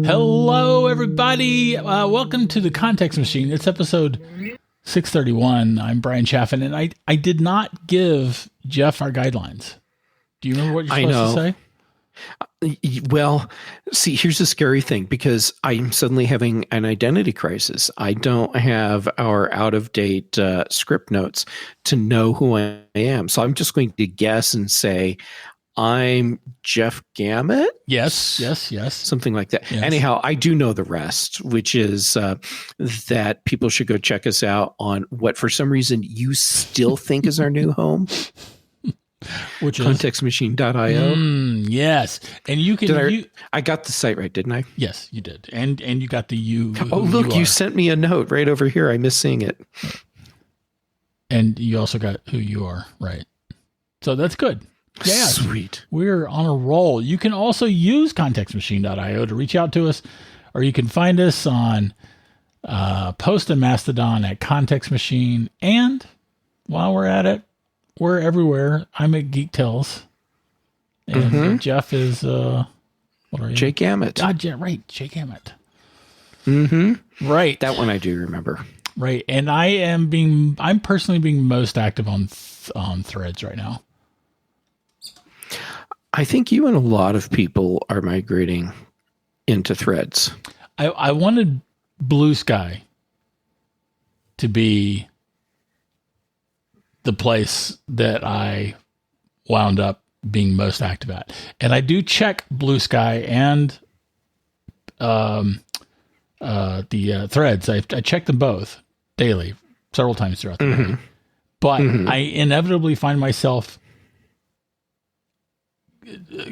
Hello, everybody. Welcome to the Context Machine. It's episode 631. I'm Bryan Chaffin, and I did not give Jeff our guidelines. Do you remember what you're supposed to say? Well, see, here's the scary thing, because I'm suddenly having an identity crisis. I don't have our out-of-date script notes to know who I am. So I'm just going to guess and say, I'm Jeff Gamet? Yes. Something like that. Yes. Anyhow, I do know the rest, which is that people should go check us out on what, for some reason, you still think is our new home. Which is contextmachine.io. Yes. And you can... I got the site right, didn't I? Yes, you did. And you got the U. Oh, look, you sent me a note right over here. I miss seeing it. And you also got who you are, right? So that's good. Yeah, sweet. We're on a roll. You can also use contextmachine.io to reach out to us, or you can find us on Post and Mastodon at Context Machine. And while we're at it, we're everywhere. I'm at Geek Tales, and Jeff is what are you? Jake Gamet. God, yeah, right, Jake Gamet. Right, that one I do remember. Right, and I'm personally being most active on Threads right now. I think you and a lot of people are migrating into Threads. I wanted Blue Sky to be the place that I wound up being most active at. And I do check Blue Sky and the Threads. I check them both daily, several times throughout the day. But I inevitably find myself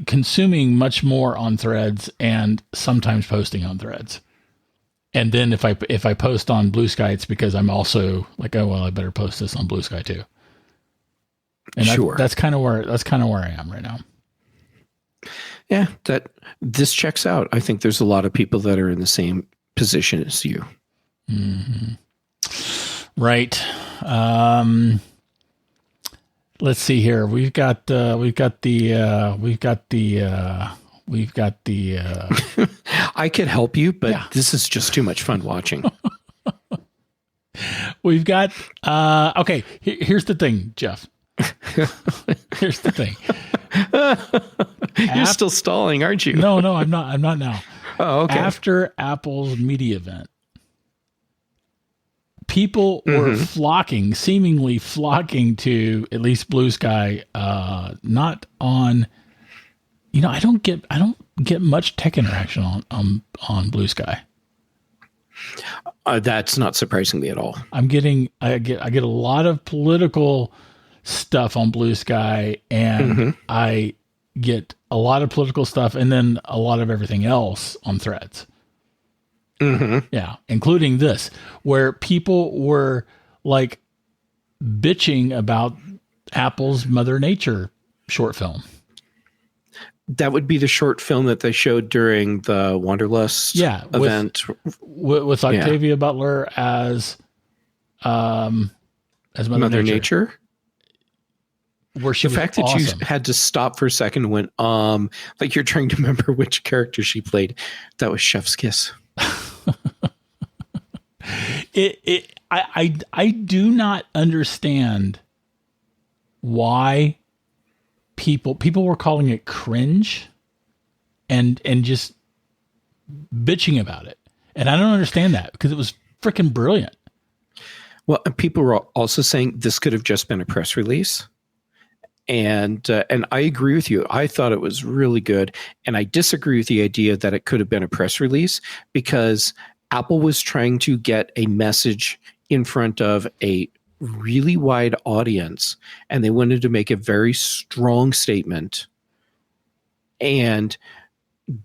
consuming much more on Threads and sometimes posting on Threads. And then if I post on Blue Sky, it's because I'm also like, oh well, I better post this on Blue Sky too. And sure, that's kind of where I am right now. Yeah, this checks out. I think there's a lot of people that are in the same position as you. Right. Let's see here. We've got the. I could help you, but this is just too much fun watching. We've got. Okay. Here's the thing, Jeff. Here's the thing. You're still stalling, aren't you? No, I'm not. I'm not now. Oh, okay. After Apple's media event, people were seemingly flocking to at least Blue Sky. Not on. I don't get much tech interaction on Blue Sky. That's not surprising me at all. I get a lot of political stuff on Blue Sky, and I get a lot of political stuff, and then a lot of everything else on Threads. Yeah, including this, where people were like bitching about Apple's Mother Nature short film. That would be the short film that they showed during the Wanderlust event with Octavia Butler as Mother Nature. Where the fact that you had to stop for a second and went, like you're trying to remember which character she played. That was Chef's Kiss. I do not understand why people were calling it cringe and just bitching about it. And I don't understand that, because it was freaking brilliant. Well, people were also saying this could have just been a press release. And I agree with you. I thought it was really good. And I disagree with the idea that it could have been a press release, because Apple was trying to get a message in front of a really wide audience, and they wanted to make a very strong statement. And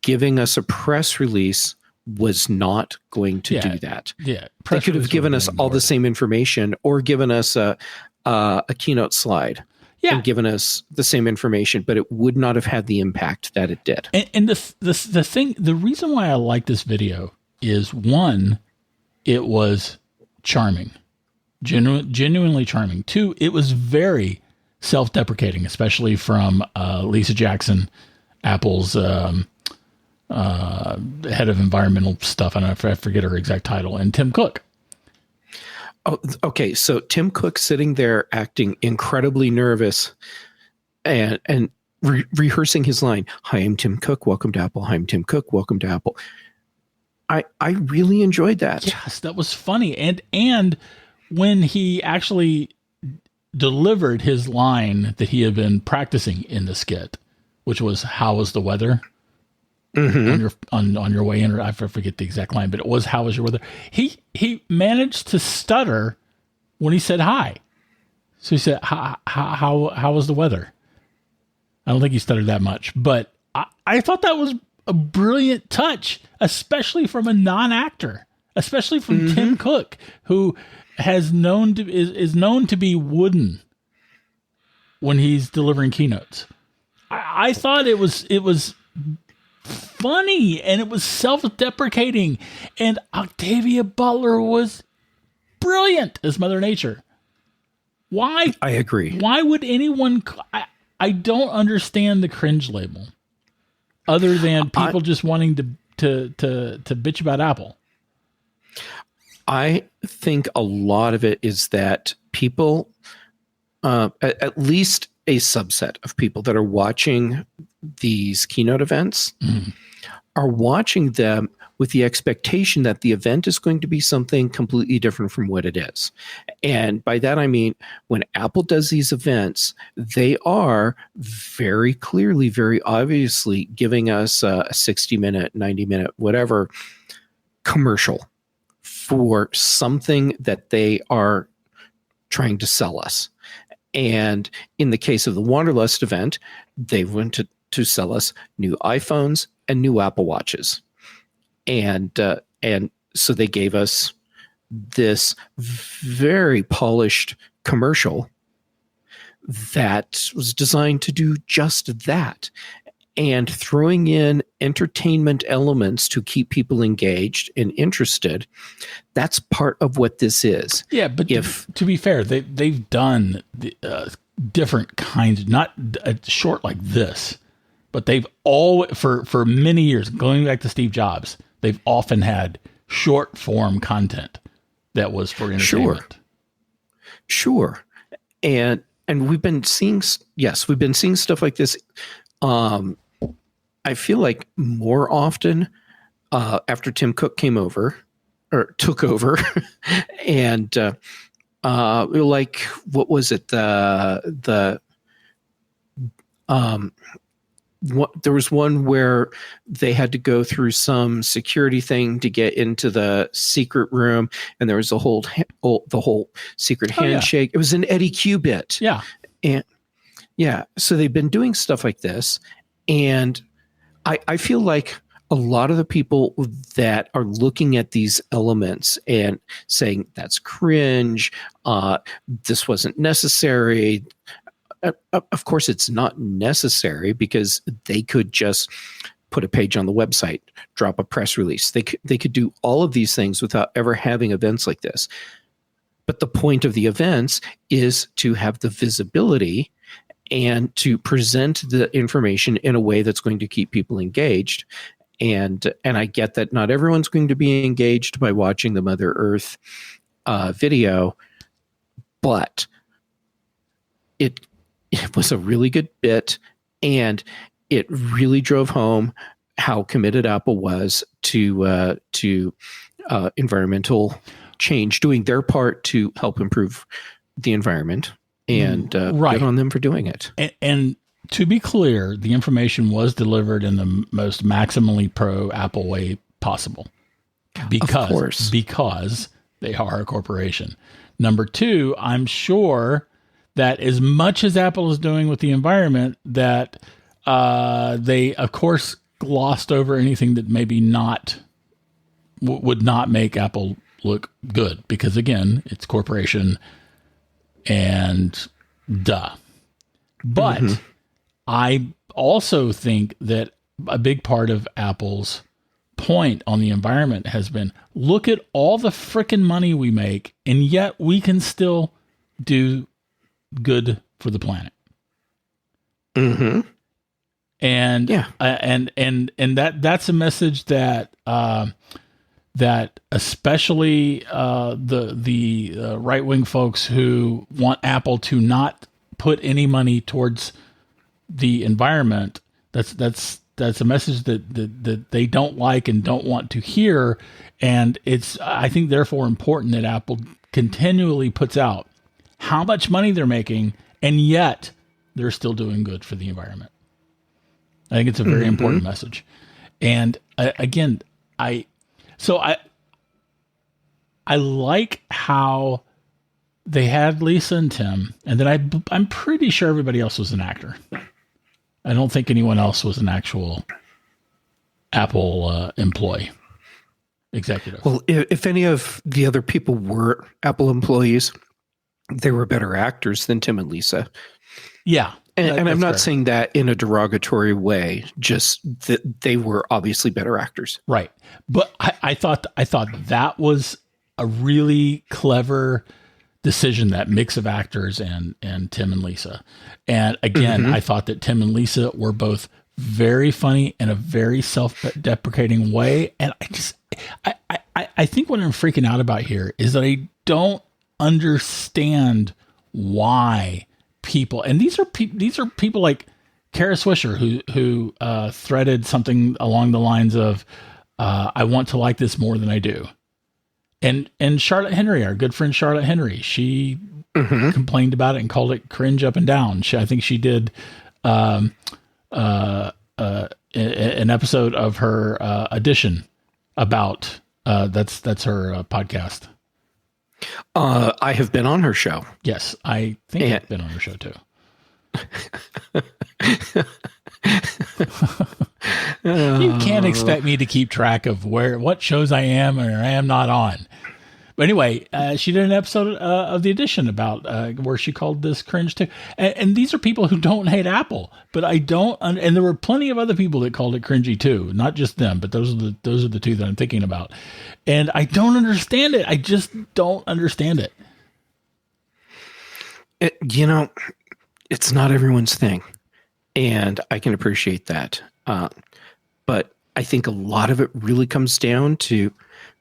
giving us a press release was not going to do that. Yeah. They could have given us all the same information, or given us a keynote slide. And given us the same information, but it would not have had the impact that it did. And the reason why I like this video is, one, it was charming, genuinely charming. Two, it was very self-deprecating, especially from Lisa Jackson, Apple's head of environmental stuff. I don't know if I forget her exact title, and Tim Cook. Oh, okay. So Tim Cook sitting there acting incredibly nervous and rehearsing his line. Hi, I'm Tim Cook. Welcome to Apple. Hi, I'm Tim Cook. Welcome to Apple. I really enjoyed that. Yes, that was funny. And when he actually delivered his line that he had been practicing in the skit, which was, how was the weather? On your way in, or I forget the exact line, but it was, how was your weather? He managed to stutter when he said hi. So he said, how was the weather? I don't think he stuttered that much, but I thought that was a brilliant touch, especially from a non-actor, especially from Tim Cook, who is known to be wooden when he's delivering keynotes. I thought it was funny, and it was self-deprecating, and Octavia Butler was brilliant as Mother Nature. Why? I agree. Why would anyone? I don't understand the cringe label, other than people just wanting to bitch about Apple. I think a lot of it is that people, at least a subset of people that are watching these keynote events, are watching them with the expectation that the event is going to be something completely different from what it is. And by that, I mean, when Apple does these events, they are very clearly, very obviously giving us a 60-minute, 90-minute, whatever commercial for something that they are trying to sell us. And in the case of the Wanderlust event, they went to sell us new iPhones and new Apple Watches. And so they gave us this very polished commercial that was designed to do just that, and throwing in entertainment elements to keep people engaged and interested. That's part of what this is. Yeah, but to be fair, they've done different kinds, not short like this, but they've all for many years, going back to Steve Jobs, they've often had short form content that was for entertainment. Sure. And we've been seeing stuff like this. I feel like more often after Tim Cook took over, and like, what was it? There was one where they had to go through some security thing to get into the secret room, and there was the whole secret handshake. It was an Eddie Q bit. Yeah. And yeah, so they've been doing stuff like this, and I feel like a lot of the people that are looking at these elements and saying that's cringe, this wasn't necessary. Of course, it's not necessary, because they could just put a page on the website, drop a press release. They could do all of these things without ever having events like this. But the point of the events is to have the visibility and to present the information in a way that's going to keep people engaged. And I get that not everyone's going to be engaged by watching the Mother Earth video, but it was a really good bit, and it really drove home how committed Apple was to environmental change, doing their part to help improve the environment. And good on them for doing it. And to be clear, the information was delivered in the most maximally pro Apple way possible, because they are a corporation. Number two, I'm sure that as much as Apple is doing with the environment, that they, of course, glossed over anything that maybe would not make Apple look good, because again, it's corporation and duh. But I also think that a big part of Apple's point on the environment has been, look at all the frickin' money we make, and yet we can still do good for the planet. And Yeah. And that's a message that that especially the right wing folks who want Apple to not put any money towards the environment. That's a message that they don't like and don't want to hear. And it's, I think, therefore important that Apple continually puts out how much money they're making, and yet they're still doing good for the environment. I think it's a very important message. And again, I like how they had Lisa and Tim, and then I'm pretty sure everybody else was an actor. I don't think anyone else was an actual Apple employee, executive. Well, if any of the other people were Apple employees, they were better actors than Tim and Lisa. Yeah. And I'm not saying that in a derogatory way, just that they were obviously better actors. Right. But I thought that was a really clever decision, that mix of actors and Tim and Lisa. And again, I thought that Tim and Lisa were both very funny in a very self-deprecating way. And I think what I'm freaking out about here is that I don't understand why people, and these are people like Kara Swisher who threaded something along the lines of, I want to like this more than I do. And Charlotte Henry, our good friend Charlotte Henry, she complained about it and called it cringe up and down. I think she did an episode of her Edition about that's her podcast. I have been on her show. Yes, I think I've been on her show too. You can't expect me to keep track of what shows I am or I am not on. But anyway, she did an episode of The Edition about where she called this cringe too. And these are people who don't hate Apple, but I don't. And there were plenty of other people that called it cringy too, not just them. But those are the two that I'm thinking about. And I don't understand it. I just don't understand it. It's not everyone's thing, and I can appreciate that. But I think a lot of it really comes down to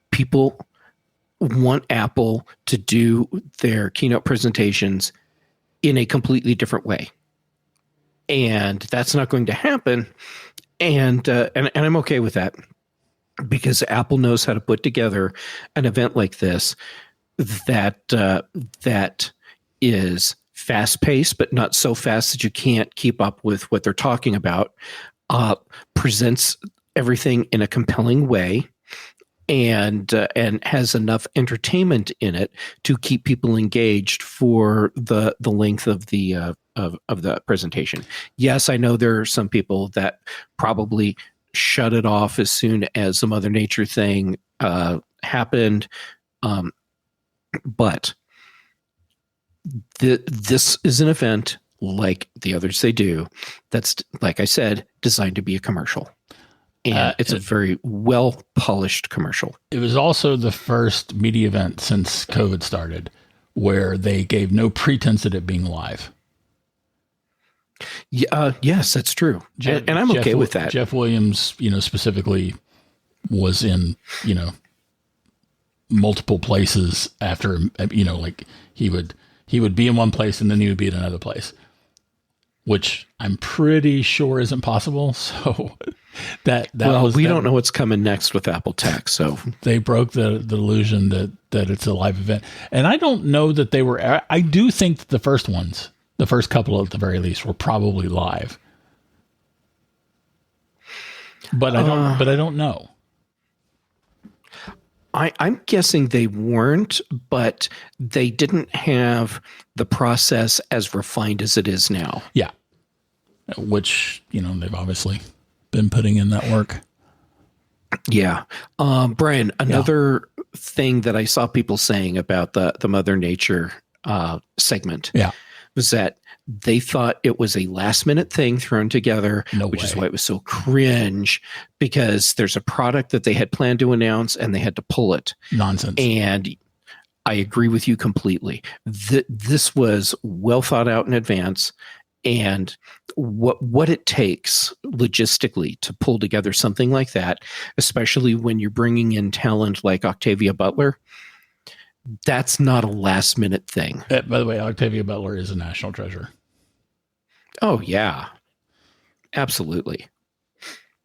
people want Apple to do their keynote presentations in a completely different way. And that's not going to happen. And I'm okay with that, because Apple knows how to put together an event like this that is fast-paced, but not so fast that you can't keep up with what they're talking about, presents everything in a compelling way, and has enough entertainment in it to keep people engaged for the length of the presentation. Yes, I know there are some people that probably shut it off as soon as the Mother Nature thing happened, but this is an event like the others they do that's, like I said, designed to be a commercial. And it's a very well-polished commercial. It was also the first media event since COVID started where they gave no pretense at it being live. Yes, that's true. And I'm okay with that. Jeff Williams, specifically was in, multiple places after, like he would be in one place and then he would be in another place, which I'm pretty sure isn't possible. So we don't know what's coming next with Apple Tech. So they broke the illusion that it's a live event. And I don't know that they were, I do think that the first couple at the very least were probably live, but I don't know. I'm guessing they weren't, but they didn't have the process as refined as it is now. Yeah. Which, they've obviously been putting in that work. Yeah. Bryan, another thing that I saw people saying about the Mother Nature segment was that they thought it was a last-minute thing thrown together, which is why it was so cringe, because there's a product that they had planned to announce and they had to pull it. Nonsense. And I agree with you completely. This was well thought out in advance, and what it takes logistically to pull together something like that, especially when you're bringing in talent like Octavia Butler. That's not a last minute thing. By the way, Octavia Butler is a national treasure. Oh yeah, absolutely.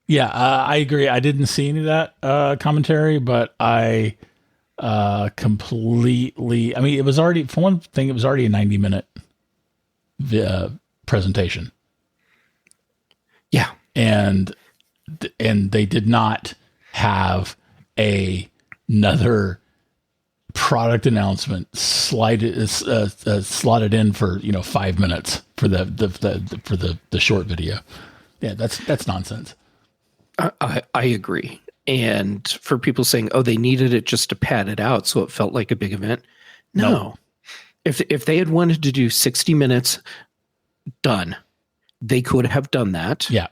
Yeah, I agree. I didn't see any of that commentary, but I completely. I mean, it was already, for one thing, it was already a 90-minute presentation. Yeah, and they did not have another product announcement slotted in for 5 minutes for the short video. Yeah, that's nonsense. I agree. And for people saying, oh, they needed it just to pad it out so it felt like a big event. No. If they had wanted to do 60 minutes, done. They could have done that. Yeah.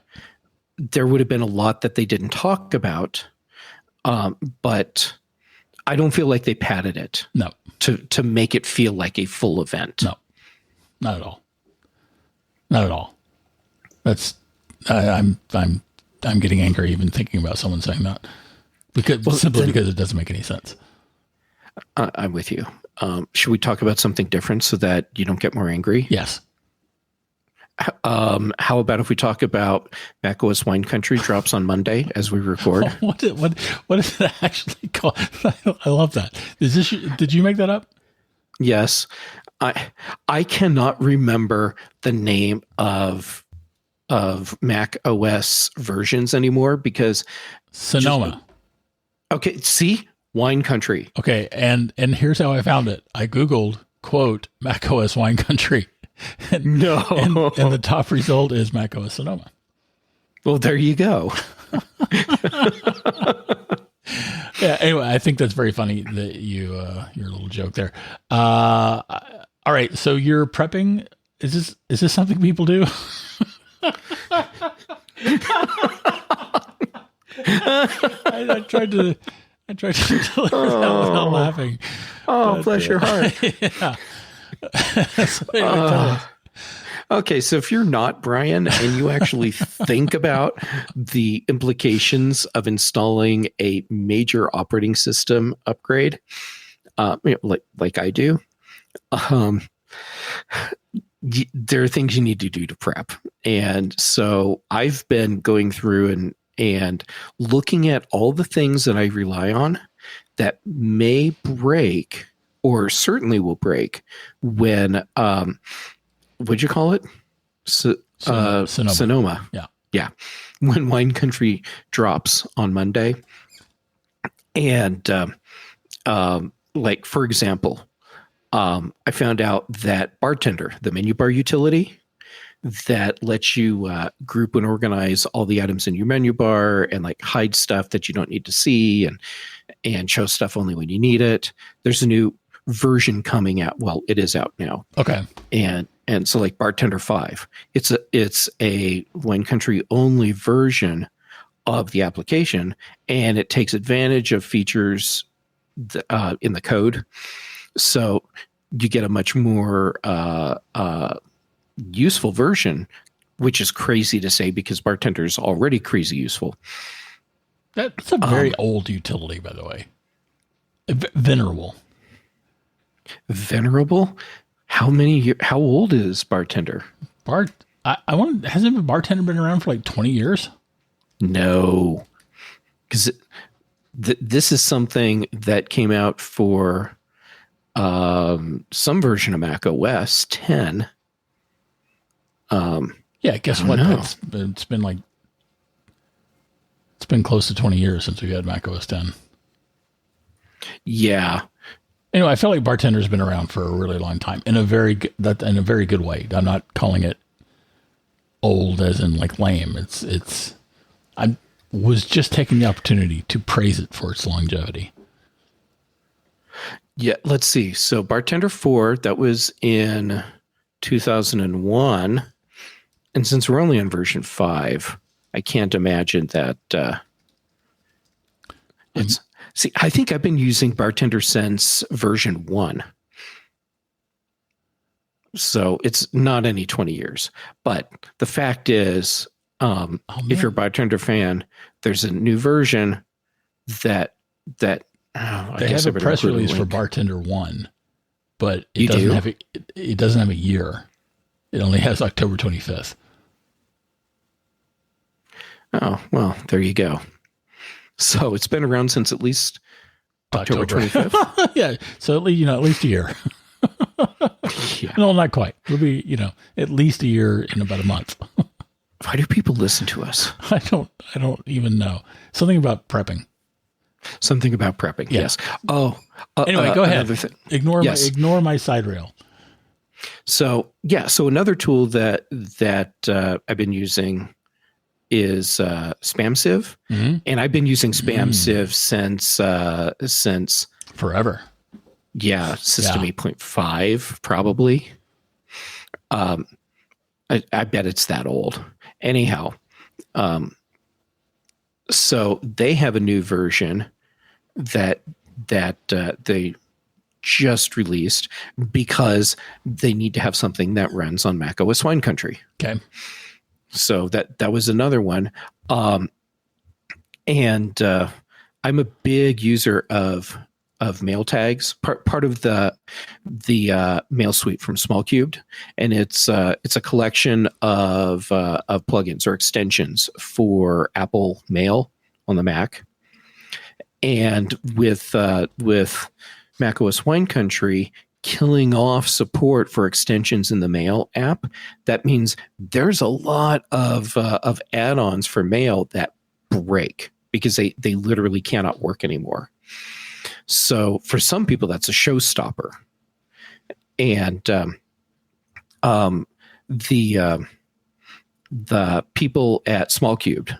There would have been a lot that they didn't talk about. But I don't feel like they padded it. No. To make it feel like a full event. No. Not at all. Not at all. That's I'm getting angry even thinking about someone saying that. Because it doesn't make any sense. I'm with you. Should we talk about something different so that you don't get more angry? Yes. How about if we talk about macOS Wine Country drops on Monday as we record? What is it actually called? I love that. Did you make that up? Yes. I cannot remember the name of Mac OS versions anymore because Sonoma. Okay, see? Wine Country. Okay, and here's how I found it. I Googled, quote, macOS Wine Country. And the top result is macOS Sonoma. Well, there you go. Yeah, anyway, I think that's very funny that your little joke there. All right, so you're prepping. Is this something people do? I tried to deliver that without laughing. Oh, but, bless your heart. Yeah. So anyway, okay, so if you're not Bryan and you actually think about the implications of installing a major operating system upgrade, like I do, there are things you need to do to prep. And so I've been going through and looking at all the things that I rely on that may break or certainly will break when, what'd you call it? Sonoma. Yeah. When Wine Country drops on Monday. And, like, for example, I found out that Bartender, the menu bar utility that lets you group and organize all the items in your menu bar and like hide stuff that you don't need to see and show stuff only when you need it. There's a new version coming out. Well, it is out now. Okay. And so like Bartender 5, it's a Wine Country only version of the application, and it takes advantage of features in the code. So you get a much more useful version, which is crazy to say because Bartender is already crazy useful. That's a very old utility, by the way. Venerable. Venerable? How old is Bartender? Hasn't Bartender been around for like 20 years? No. Because this is something that came out for some version of Mac OS 10. Yeah, guess what? It's been close to 20 years since we had Mac OS 10. Yeah. Anyway, I feel like Bartender's been around for a really long time in a very good way. I'm not calling it old as in like lame. I was just taking the opportunity to praise it for its longevity. Yeah, let's see. So Bartender 4, that was in 2001. And since we're only on version 5, I can't imagine that it's... See, I think I've been using Bartender since version 1. So it's not any 20 years. But the fact is, if you're a bartender fan, there's a new version that they have a press release for Bartender 1, but it doesn't have a year. It only has October 25th. Oh, well, there you go. So it's been around since at least October 25th. Yeah. So at least a year. Yeah. No, not quite. It'll be, at least a year in about a month. Why do people listen to us? I don't even know. Something about prepping. Something about prepping. Yeah. Yes. Oh, anyway, go ahead. Ignore my side rail. So another tool that I've been using is SpamSieve, and I've been using SpamSieve since forever. Yeah, System 8.5 probably. I bet it's that old. Anyhow, so they have a new version that they just released because they need to have something that runs on macOS Wine Country. Okay. So that was another one. And I'm a big user of mail tags, part of the mail suite from SmallCubed, and it's a collection of plugins or extensions for Apple Mail on the Mac, and with macOS Wine Country killing off support for extensions in the Mail app, that means there's a lot of add-ons for Mail that break because they literally cannot work anymore. So for some people, that's a showstopper. And the people at SmallCubed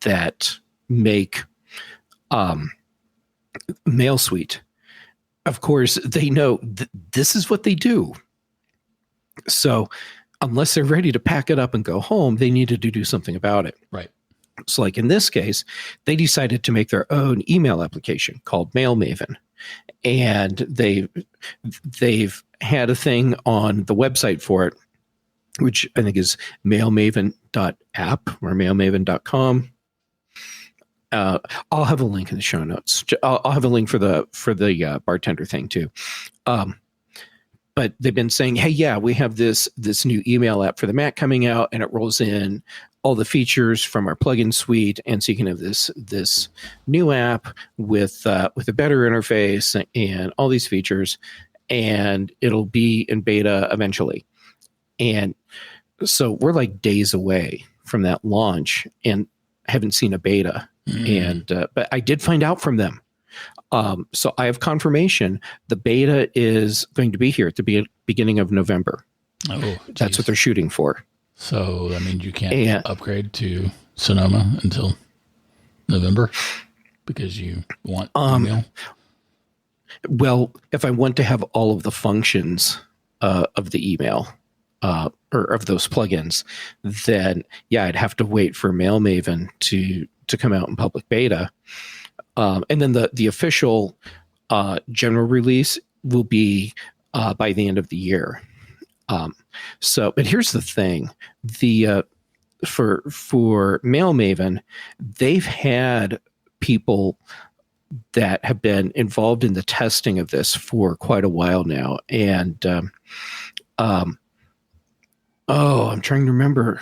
that make Mail Suite, of course, they know this is what they do. So unless they're ready to pack it up and go home, they needed to do something about it. Right. So like in this case, they decided to make their own email application called Mail Maven. And they've had a thing on the website for it, which I think is mailmaven.app or mailmaven.com. I'll have a link in the show notes. I'll have a link for the bartender thing too. But they've been saying, hey, yeah, we have this new email app for the Mac coming out, and it rolls in all the features from our plugin suite. And so you can have this new app with a better interface and all these features, and it'll be in beta eventually. And so we're like days away from that launch and haven't seen a beta. And but I did find out from them. So I have confirmation the beta is going to be here at the beginning of November. Oh, that's what they're shooting for. So that means you can't upgrade to Sonoma until November because you want email? Well, if I want to have all of the functions of the email or of those plugins, then yeah, I'd have to wait for Mail Maven to come out in public beta. And then the official general release will be by the end of the year. But here's the thing: for Mail Maven, they've had people that have been involved in the testing of this for quite a while now, and I'm trying to remember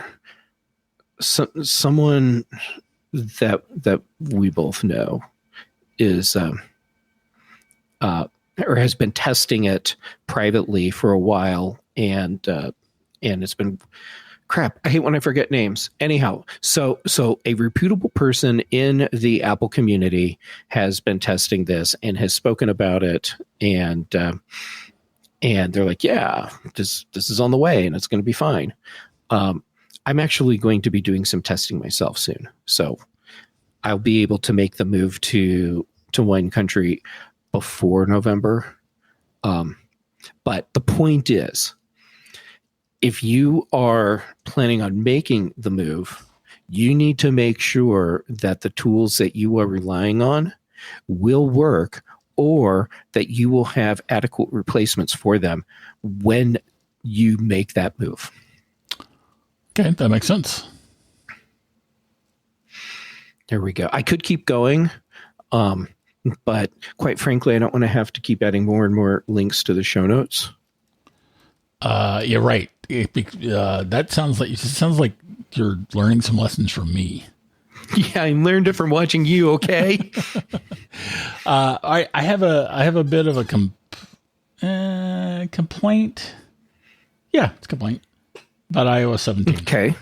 someone that we both know is or has been testing it privately for a while, and it's been crap. I hate when I forget names. Anyhow, so a reputable person in the Apple community has been testing this and has spoken about it, and they're like, yeah, this is on the way and it's going to be fine. I'm actually going to be doing some testing myself soon, so I'll be able to make the move to Wine Country before November. But the point is, if you are planning on making the move, you need to make sure that the tools that you are relying on will work, or that you will have adequate replacements for them when you make that move. Okay, that makes sense. There we go. I could keep going, but quite frankly, I don't want to have to keep adding more and more links to the show notes. You're right. That sounds like you're learning some lessons from me. Yeah, I learned it from watching you. Okay. I have a bit of a complaint. Yeah, it's a complaint about iOS 17.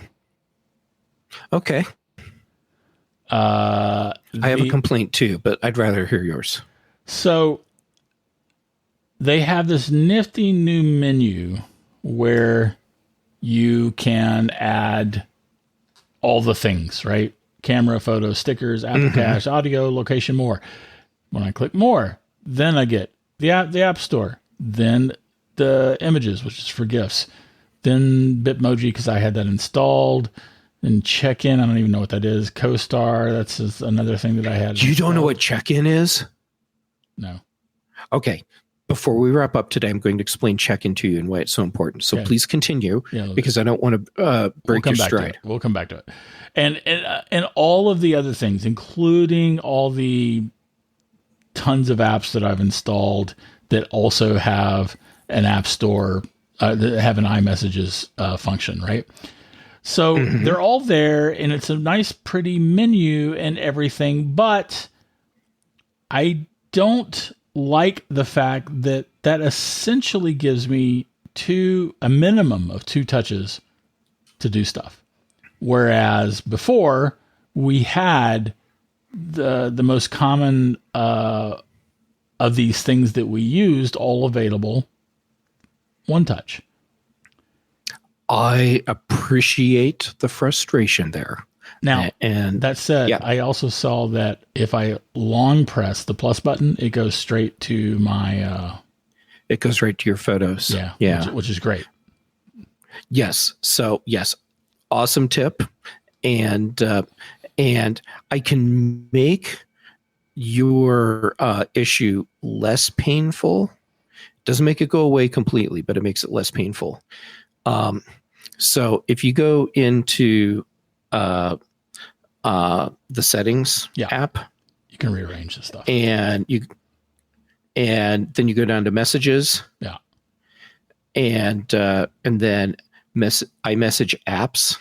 Okay. I have a complaint too, but I'd rather hear yours. So they have this nifty new menu where you can add all the things, right? Camera, photo, stickers, Apple Cache, audio, location, more. When I click more, then I get the app store, then the images, which is for GIFs, then Bitmoji because I had that installed. And check-in, I don't even know what that is. CoStar, that's just another thing that I had. You don't know what check-in is? No. Okay. Before we wrap up today, I'm going to explain check-in to you and why it's so important. So please continue, because I don't want to break your stride. We'll come back to it. And all of the other things, including all the tons of apps that I've installed that also have an app store, that have an iMessages function, right? So they're all there, and it's a nice, pretty menu and everything, but I don't like the fact that essentially gives me a minimum of 2 touches to do stuff. Whereas before, we had the most common of these things that we used all available 1 touch. I appreciate the frustration there. Now, and that said, I also saw that if I long press the plus button, it goes straight to my... it goes right to your photos. Yeah. Which is great. Yes. So, yes. Awesome tip. And I can make your issue less painful. Doesn't make it go away completely, but it makes it less painful. So if you go into the settings app, you can rearrange the stuff, and then you go down to messages, and then iMessage apps.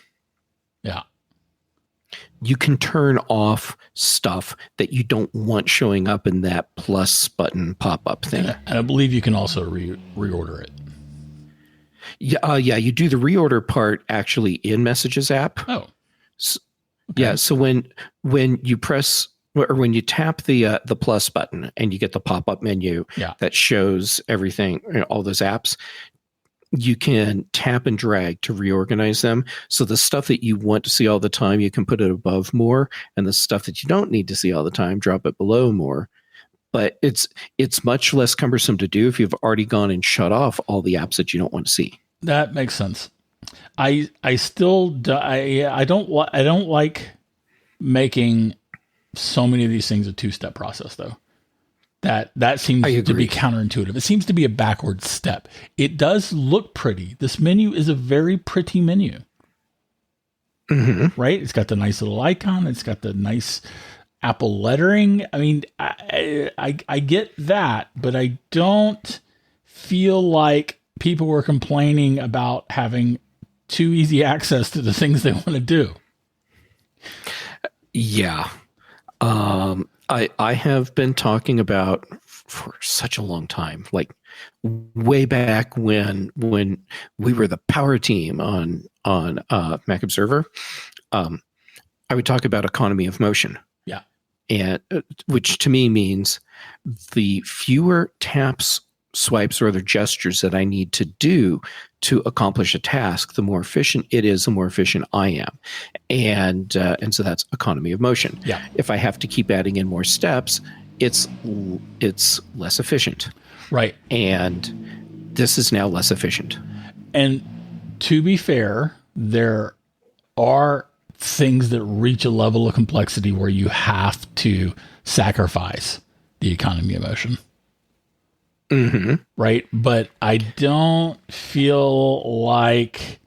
You can turn off stuff that you don't want showing up in that plus button pop-up thing. And I believe you can also reorder it. You do the reorder part actually in Messages app. Oh, okay. Yeah. So when you press or when you tap the plus button and you get the pop up menu that shows everything, all those apps, you can tap and drag to reorganize them. So the stuff that you want to see all the time, you can put it above more, and the stuff that you don't need to see all the time, drop it below more. But it's much less cumbersome to do if you've already gone and shut off all the apps that you don't want to see. That makes sense. I don't like making so many of these things a 2-step process though. That seems to be counterintuitive. It seems to be a backward step. It does look pretty. This menu is a very pretty menu. Right? It's got the nice little icon. It's got the nice Apple lettering. I mean, I get that, but I don't feel like people were complaining about having too easy access to the things they want to do. Yeah. I have been talking about for such a long time, like way back when we were the power team on Mac Observer. I would talk about economy of motion. Yeah. And which to me means the fewer taps, swipes, or other gestures that I need to do to accomplish a task, the more efficient it is, the more efficient I am. And so that's economy of motion. Yeah. If I have to keep adding in more steps, it's less efficient. Right. And this is now less efficient. And to be fair, there are things that reach a level of complexity where you have to sacrifice the economy of motion. Mm-hmm. right? But I don't feel like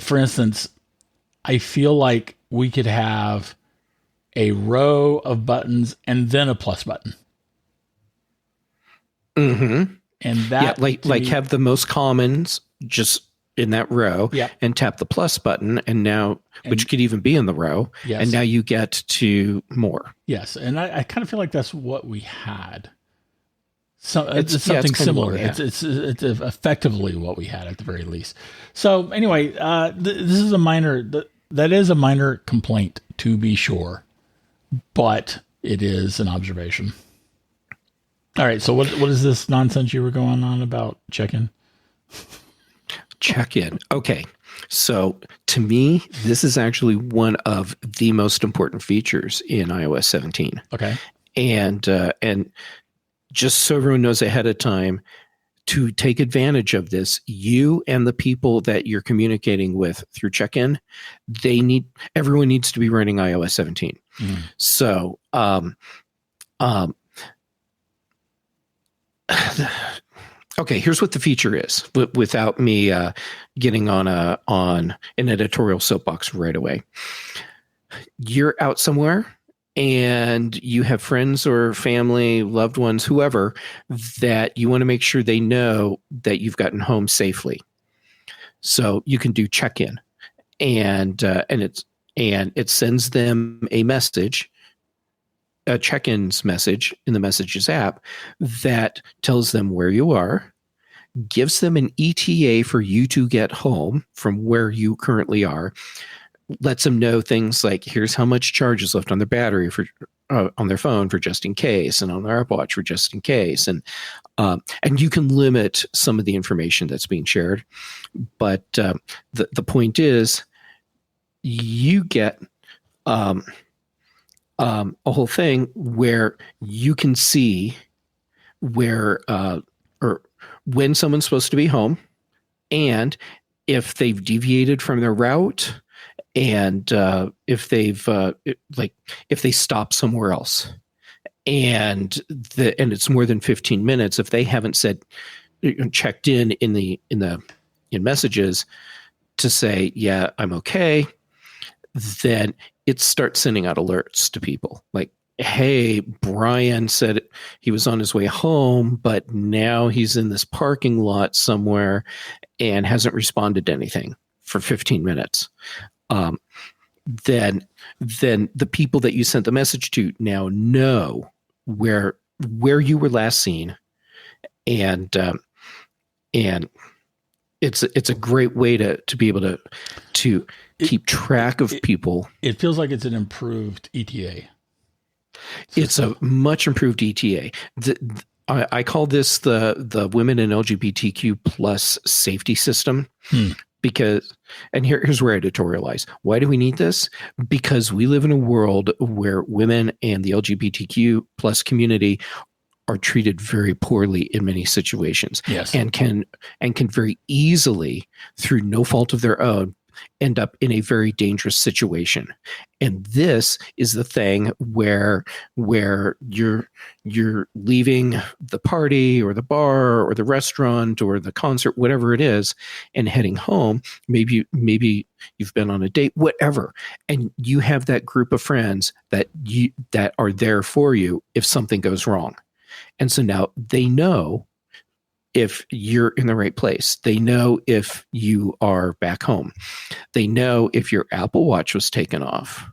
for instance, I feel like we could have a row of buttons and then a plus button. Mm-hmm. And Yeah, that like to me, have the most commons just in that row, yeah, and tap the plus button, and now, and which could even be in the row, yes, and now you get to more. yes, and I kind of feel like that's what we had. So It's it's something kind of what similar. we had. It's effectively what we had at the very least. So anyway, this is a minor that is a minor complaint to be sure, but it is an observation. All right. So what is this nonsense you were going on about check-in? Check in. Okay. So to me, this is actually one of the most important features in iOS 17. Okay. And just so everyone knows ahead of time, to take advantage of this, you and the people that you're communicating with through check-in, everyone needs to be running iOS 17. Mm. So, okay, here's what the feature is, without me getting on an editorial soapbox right away. You're out somewhere, and you have friends or family, loved ones, whoever, that you want to make sure they know that you've gotten home safely. So you can do check-in, and it sends them a message, a check-ins message in the Messages app that tells them where you are, gives them an ETA for you to get home from where you currently are, lets them know things like, here's how much charge is left on their battery for on their phone for just in case, and on their Apple Watch for just in case, and you can limit some of the information that's being shared. But the point is, you get a whole thing where you can see where or when someone's supposed to be home, and if they've deviated from their route, and if they stop somewhere else, and it's more than 15 minutes, if they haven't said, checked in messages to say, yeah, I'm okay, then it starts sending out alerts to people like, hey, Bryan said he was on his way home, but now he's in this parking lot somewhere and hasn't responded to anything for 15 minutes. Then the people that you sent the message to now know where you were last seen, and it's a great way to be able to keep track of people. It feels like it's an improved ETA. It's a much improved ETA. I call this the women and LGBTQ plus safety system. Because, and here's where I editorialize. Why do we need this? Because we live in a world where women and the LGBTQ plus community are treated very poorly in many situations. Yes. And can very easily, through no fault of their own, end up in a very dangerous situation. And this is the thing where you're leaving the party or the bar or the restaurant or the concert, whatever it is, and heading home. Maybe you've been on a date, whatever, and you have that group of friends that are there for you if something goes wrong. And so now they know if you're in the right place. They know if you are back home. They know if your Apple Watch was taken off.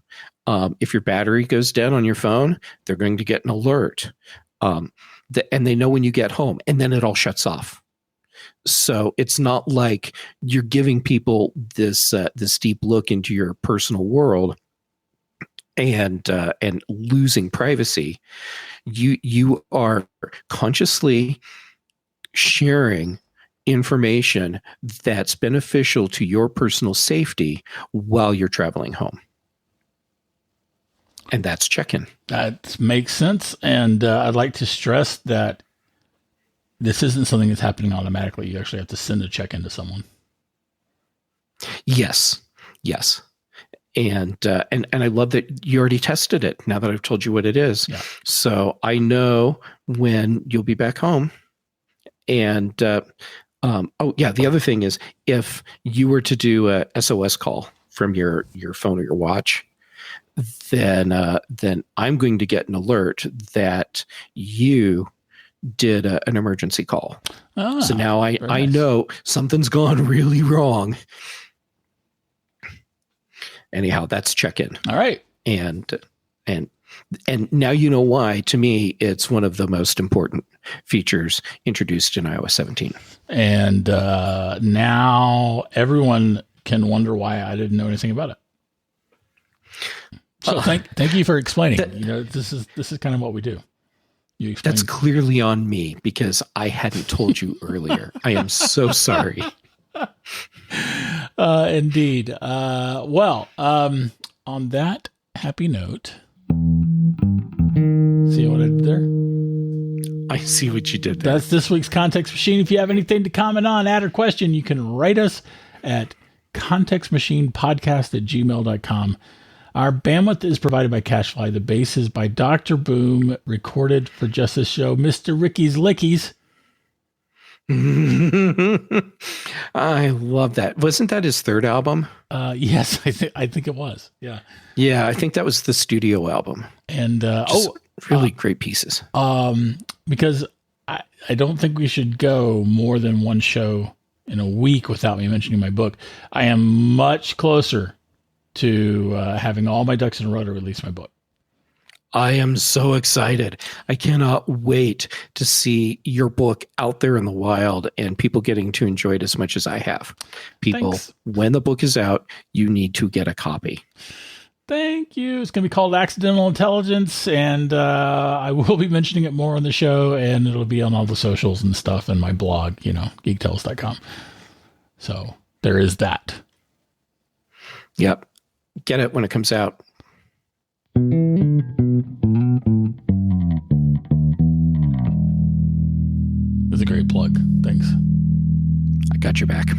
If your battery goes dead on your phone, they're going to get an alert. And they know when you get home, and then it all shuts off. So it's not like you're giving people this deep look into your personal world and losing privacy. You are consciously sharing information that's beneficial to your personal safety while you're traveling home. And that's check-in. That makes sense. And I'd like to stress that this isn't something that's happening automatically. You actually have to send a check-in to someone. Yes. And I love that you already tested it now that I've told you what it is. Yeah. So I know when you'll be back home. And the other thing is, if you were to do a SOS call from your phone or your watch, then I'm going to get an alert that you did an emergency call. So now I know something's gone really wrong. Anyhow, that's check-in. All right. And now you know why, to me, it's one of the most important features introduced in iOS 17. And now everyone can wonder why I didn't know anything about it. So thank you for explaining. This is kind of what we do. You explain. That's clearly on me because I hadn't told you earlier. I am so sorry. Indeed. On that happy note, see what I did there? I see what you did there. That's this week's Context Machine. If you have anything to comment on, add, or question, you can write us at contextmachinepodcast@gmail.com. Our bandwidth is provided by CacheFly. The bass is by Dr. Boom, recorded for just this show, Mr. Ricky's Lickies. I love that. Wasn't that his third album? Yes, I think it was. Yeah. Yeah, I think that was the studio album. And really great pieces. Because I don't think we should go more than one show in a week without me mentioning my book. I am much closer to having all my ducks in a row to release my book. I am so excited. I cannot wait to see your book out there in the wild and people getting to enjoy it as much as I have. People, Thanks. When the book is out, you need to get a copy. Thank you. It's going to be called Accidental Intelligence, and I will be mentioning it more on the show, and it'll be on all the socials and stuff and my blog, geektells.com. So there is that. Yep. Get it when it comes out. It's a great plug. Thanks. I got your back.